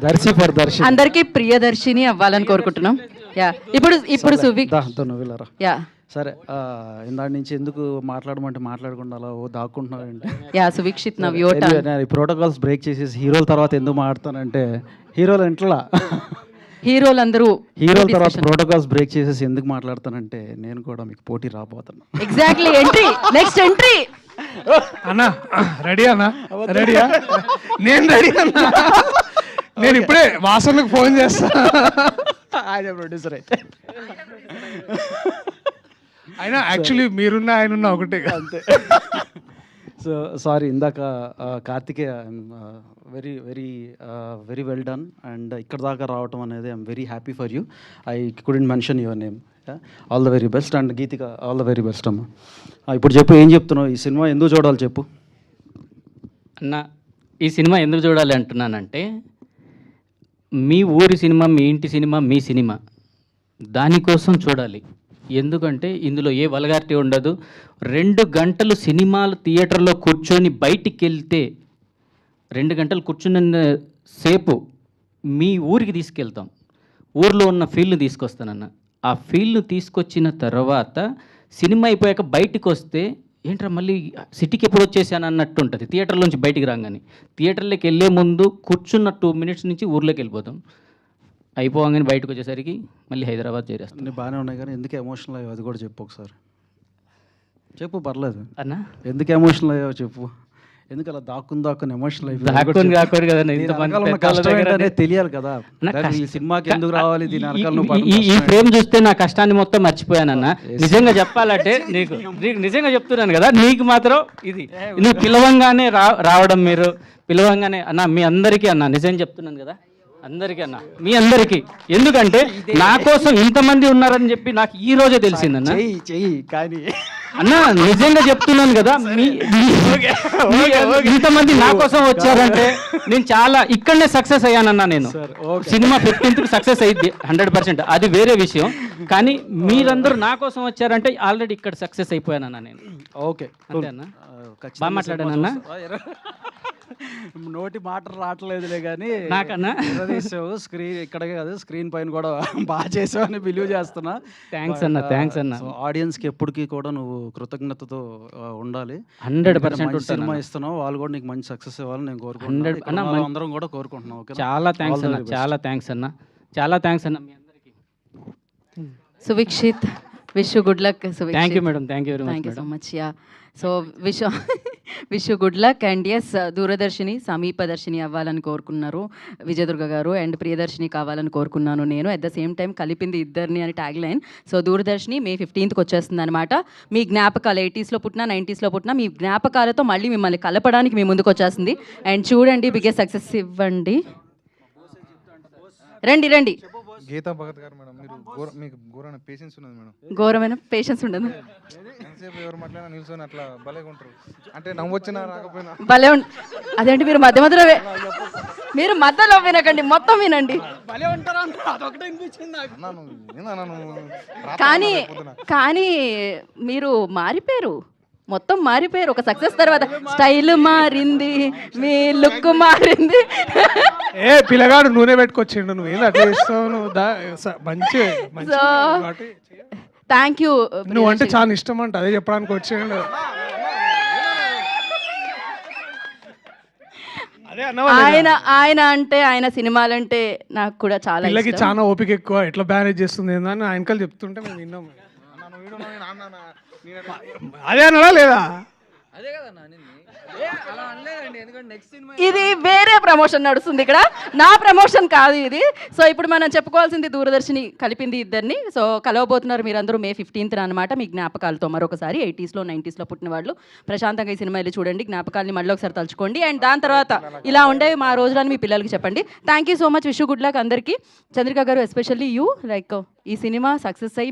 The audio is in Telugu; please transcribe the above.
దర్శి ఫర్ దర్శి అందరికీ ప్రియదర్శిని అవ్వాలని కోరుకుంటున్నాం. యా ఇప్పుడు సువిక్ యా సరే. ఇందాటి నుంచి ఎందుకు మాట్లాడమంటే మాట్లాడకుండా అలా దాక్కుంటున్నావు అంటే యా సువిక్షిత్ నవ్ యువర్ టర్న్. ఈ ప్రోటోకాల్స్ బ్రేక్ చేసేసి హీరోల తర్వాత ఎందుకు మాట్లాడతానంటే హీరోలు ఇంట్లో హీరోలందరూ హీరోల తర్వాత ప్రోటోకాల్స్ బ్రేక్ చేసేసి ఎందుకు మాట్లాడతానంటే నేను కూడా మీకు పోటీ రాబోతున్నా. Exactly entry next entry. అన్నా రెడీ అన్నా రెడీయా? నేను రెడీ అన్నా. నేను ఇప్పుడే వాసనకు ఫోన్ చేస్తా. ఆయన ప్రొడ్యూసర్ అయితే అయినా యాక్చువల్లీ మీరున్న ఆయన ఒకటే అంతే. సో సారీ, ఇందాక Karthikeya very very very well done. And ఇక్కడ దాకా రావటం అనేది I'm very happy for you. I couldn't mention your name. All the very best. And Geethika all the very best అమ్మ. ఇప్పుడు చెప్పు, ఏం చెప్తున్నావు? ఈ సినిమా ఎందుకు చూడాలి చెప్పు అన్న. ఈ సినిమా ఎందుకు చూడాలి అంటున్నానంటే, మీ ఊరి సినిమా, మీ ఇంటి సినిమా, మీ సినిమా, దానికోసం చూడాలి. ఎందుకంటే ఇందులో ఏ వల్గారిటీ ఉండదు. 2 గంటలు సినిమాలు థియేటర్లో కూర్చొని బయటికి వెళ్తే 2 గంటలు కూర్చున్న సేపు మీ ఊరికి తీసుకెళ్తాం. ఊర్లో ఉన్న ఫీల్ని తీసుకొస్తానన్న. ఆ ఫీల్ను తీసుకొచ్చిన తర్వాత సినిమా అయిపోయాక బయటికి వస్తే ఏంట్రా మళ్ళీ సిటీకి ఎప్పుడు వచ్చేసాను అన్నట్టు ఉంటుంది. థియేటర్లోంచి బయటికి రాగానే థియేటర్లోకి వెళ్ళే ముందు కూర్చున్న 2 మినిట్స్ నుంచి ఊర్లోకి వెళ్ళిపోతాం. అయిపోగానే బయటకు వచ్చేసరికి మళ్ళీ హైదరాబాద్ చేరేస్తాం. అన్నీ బాగానే ఉన్నాయి కానీ ఎందుకు ఎమోషనల్ అయ్యావు అది కూడా చెప్పు ఒకసారి. చెప్పు, పర్లేదు. అన్న ఎందుకు ఎమోషనల్ అయ్యావు చెప్పు. ఎందుకు అలా దాక్కుని ఎమోషనల్ దాక్కుని కాకూడదు కదా. తెలియాలి కదా ఈ సినిమాకి ఎందుకు రావాలి, దీని ఈ ఫ్రేమ్ చూస్తే నా కష్టాన్ని మొత్తం మర్చిపోయానన్న. నిజంగా చెప్పాలంటే నీకు నిజంగా చెప్తున్నాను కదా. నీకు మాత్రం ఇది నువ్వు పిలవంగానే రావడం, మీరు పిలవంగానే అన్న మీ అందరికీ అన్న నిజం చెప్తున్నాను కదా, అందరికీ అన్న, మీ అందరికీ. ఎందుకంటే నా కోసం ఇంతమంది ఉన్నారని చెప్పి నాకు ఈ రోజే తెలిసిందన్న. చెయ్యి కానీ అన్న నిజంగా చెప్తున్నాను కదా, ఇంతమంది నా కోసం వచ్చారంటే నేను చాలా ఇక్కడనే సక్సెస్ అయ్యానన్నా. నేను సినిమా 15th సక్సెస్ అయ్యింది 100%, అది వేరే విషయం. కానీ మీరందరూ నా కోసం వచ్చారంటే ఆల్రెడీ ఇక్కడ సక్సెస్ అయిపోయానన్నా నేను. ఓకే అంతే అన్న. బాగా మాట్లాడానన్నా. నోటి మాట రావట్లేదులే కానీ నాకన్నా స్క్రీన్ ఇక్కడే కాదు స్క్రీన్ పైన కూడా బాగా చేసావు అని బిలీవ్ చేస్తున్నా. థ్యాంక్స్ అన్న, థ్యాంక్స్ అన్న. ఆడియన్స్కి ఎప్పటికీ కూడా నువ్వు కృతజ్ఞతతో ఉండాలి. 100% సినిమా ఇస్తున్నావు, వాళ్ళు కూడా నీకు మంచి సక్సెస్ ఇవ్వాలని నేను కోరుకుంటున్నాను. అందరం కూడా కోరుకుంటున్నాం. చాలా థ్యాంక్స్ అన్న, చాలా థ్యాంక్స్ అన్న, చాలా థ్యాంక్స్ అన్న మీ అందరికీ. Suvikshit, wish you good luck. Thank you madam, thank you very much. Thank you so much. Ya so wish you good luck. And yes, Dooradarshini సమీపదర్శిని అవ్వాలని కోరుకున్నారు విజయదుర్గ గారు, అండ్ ప్రియదర్శిని కావాలని కోరుకున్నాను నేను. అట్ ద సేమ్ టైం కలిపింది ఇద్దరిని అని tag line. So Dooradarshini May 15th వచ్చేస్తుంది అనమాట. మీ జ్ఞాపకాలు 80sలో పుట్టినా 90sలో పుట్టినా మీ జ్ఞాపకాలతో మళ్ళీ మిమ్మల్ని కలపడానికి మీ ముందుకు వచ్చేస్తుంది. అండ్ చూడండి, బిగ్గెస్ట్ సక్సెస్ ఇవ్వండి. రండి రండి. గీతా భగత్ గారు మేడం, మీరు మీకు ఘోరమైన పేషెన్స్ ఉన్నది మేడం. ఘోరమైన పేషెన్స్ ఉండదు. ఎంతసేపు ఎవరు మాట్లాడినా నిల్చొని అట్లా భలేగా ఉంటారు. అంటే నవ్వొచ్చినా రాకపోయినా భలే అదేంటి మీరు మధ్య మధ్యలో మీరు మధ్యలో వినకండి, మొత్తం వినండి. కానీ కానీ మీరు మారిపోయారు, మొత్తం మారిపోయారు. ఒక సక్సెస్ తర్వాత స్టైల్ మారింది, మీ లుక్ మారింది. ఏ పిల్లగాడు నూనె పెట్టుకొచ్చిండు, నువ్వు ఏదో అట్లా చేస్తావు. నువ్వు మంచి థ్యాంక్ యూ. నువ్వు అంటే చాలా ఇష్టం అంట, అదే చెప్పడానికి వచ్చిండు. ఆయన అంటే ఆయన సినిమాలంటే నాకు కూడా చాలా పిల్లకి చాలా ఓపిక ఎక్కువ, ఎట్లా మేనేజ్ చేస్తుంది అని ఆయనకలు చెప్తుంటే మేము విన్నాము. అదే అన్నాడా లేదా? ఇది వేరే ప్రమోషన్ నడుస్తుంది ఇక్కడ, నా ప్రమోషన్ కాదు ఇది. సో ఇప్పుడు మనం చెప్పుకోవాల్సింది దూరదర్శిని కలిపింది ఇద్దరిని. సో కలవబోతున్నారు మీరందరూ May 15th అనమాట. మీ జ్ఞాపకాలతో మరొకసారి 80sలో 90sలో పుట్టిన వాళ్ళు ప్రశాంతంగా ఈ సినిమా వెళ్ళి చూడండి, జ్ఞాపకాలని మళ్ళీ ఒకసారి తలుచుకోండి. అండ్ దాని తర్వాత ఇలా ఉండేవి మా రోజులని మీ పిల్లలకి చెప్పండి. Thank you so much. Wish you good luck అందరికీ. చంద్రిక గారు ఎస్పెషల్లీ యూ, లైక్ ఈ సినిమా సక్సెస్ అయ్యి